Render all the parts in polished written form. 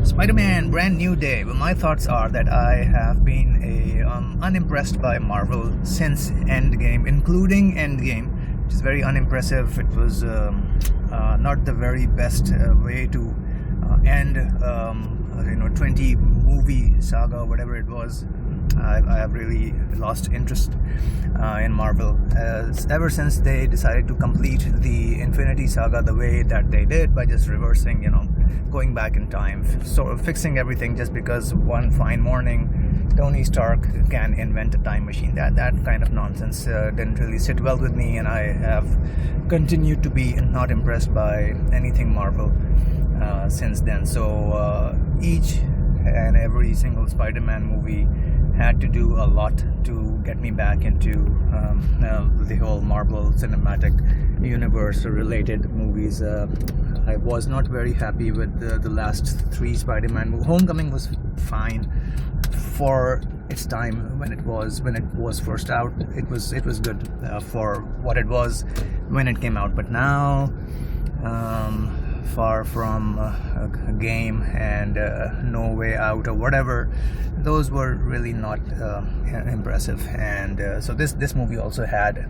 Spider-Man Brand New Day. Well, my thoughts are that I have been unimpressed by Marvel since Endgame, including Endgame, which is very unimpressive. It was not the very best way to end 20 movie saga, whatever it was. I have really lost interest in Marvel ever since they decided to complete the Infinity Saga the way that they did, by just reversing, going back in time, sort of fixing everything just because one fine morning Tony Stark can invent a time machine. That kind of nonsense didn't really sit well with me, and I have continued to be not impressed by anything Marvel since then. So each and every single Spider-Man movie had to do a lot to get me back into the whole Marvel Cinematic Universe related movies. I was not very happy with the last three Spider-Man movies. Homecoming was fine for its time when it was first out. It was good for what it was when it came out. But now, far from a Game and No Way Out or whatever, those were really not impressive. And so this movie also had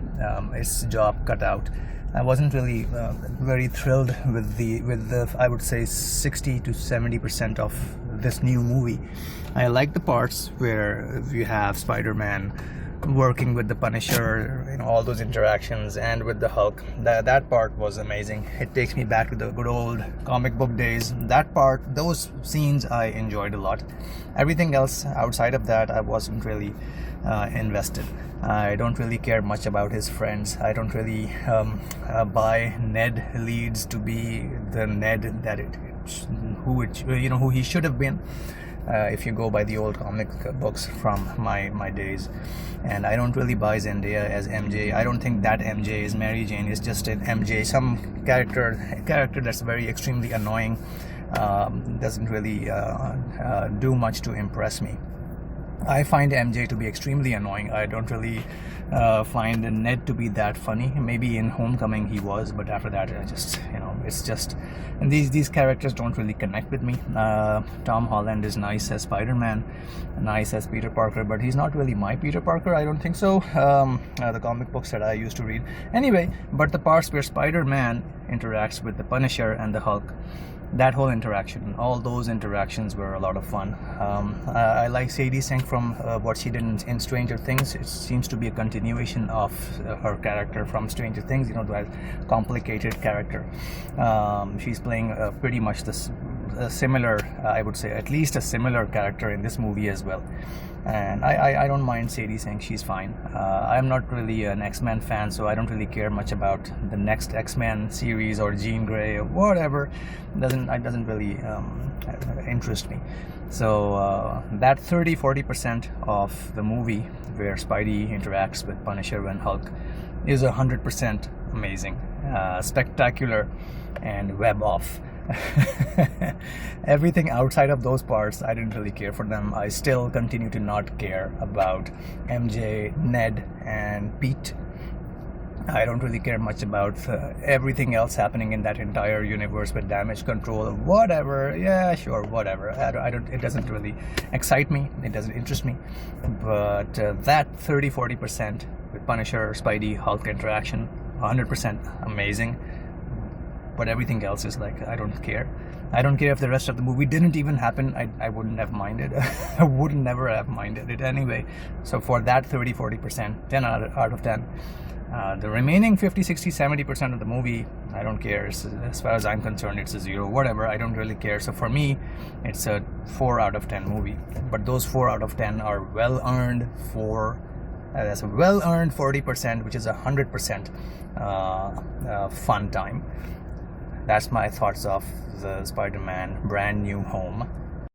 its job cut out. I wasn't really very thrilled with the I would say 60 to 70% of this new movie. I like the parts where you have Spider-Man working with the Punisher, all those interactions, and with the Hulk. That part was amazing. It takes me back to the good old comic book days. Those scenes I enjoyed a lot. Everything else outside of that, I wasn't really invested. I don't really care much about his friends. I don't really buy Ned Leeds to be the Ned that who he should have been. If you go by the old comic books from my days. And I don't really buy Zendaya as MJ. I don't think that MJ is Mary Jane. It's just an MJ, some character that's very extremely annoying. Doesn't really do much to impress me. I find MJ to be extremely annoying. I don't really find Ned to be that funny. Maybe in Homecoming he was, but after that, it's just, and these characters don't really connect with me. Tom Holland is nice as Spider-Man, nice as Peter Parker, but he's not really my Peter Parker. I don't think so. The comic books that I used to read, anyway. But the parts where Spider-Man interacts with the Punisher and the Hulk, that whole interaction, all those interactions were a lot of fun. I like Sadie Sink from what she did in Stranger Things. It seems to be a continuation of her character from Stranger Things, that complicated character. She's playing pretty much a similar, I would say, at least a similar character in this movie as well. And I don't mind Sadie Sink. She's fine. I'm not really an X-Men fan, so I don't really care much about the next X-Men series or Jean Grey or whatever. It doesn't really interest me. So that 30-40% of the movie where Spidey interacts with Punisher and Hulk is 100% amazing, spectacular, and web off. Everything outside of those parts, I didn't really care for them. I still continue to not care about MJ, Ned, and Pete. I don't really care much about everything else happening in that entire universe with Damage Control or whatever. Yeah, sure, whatever. It doesn't really excite me. It doesn't interest me. But that 30-40% with Punisher, Spidey, Hulk interaction, 100% amazing. But everything else is like, I don't care. I don't care if the rest of the movie didn't even happen. I wouldn't have minded. I would never have minded it anyway. So for that 30-40%, 10 out of 10. The remaining 50, 60, 70% of the movie, I don't care. As far as I'm concerned, it's a 0, whatever. I don't really care. So for me, it's a 4 out of 10 movie. But those 4 out of 10 are well-earned that's a well-earned 40%, which is 100% fun time. That's my thoughts of the Spider-Man Brand New Home.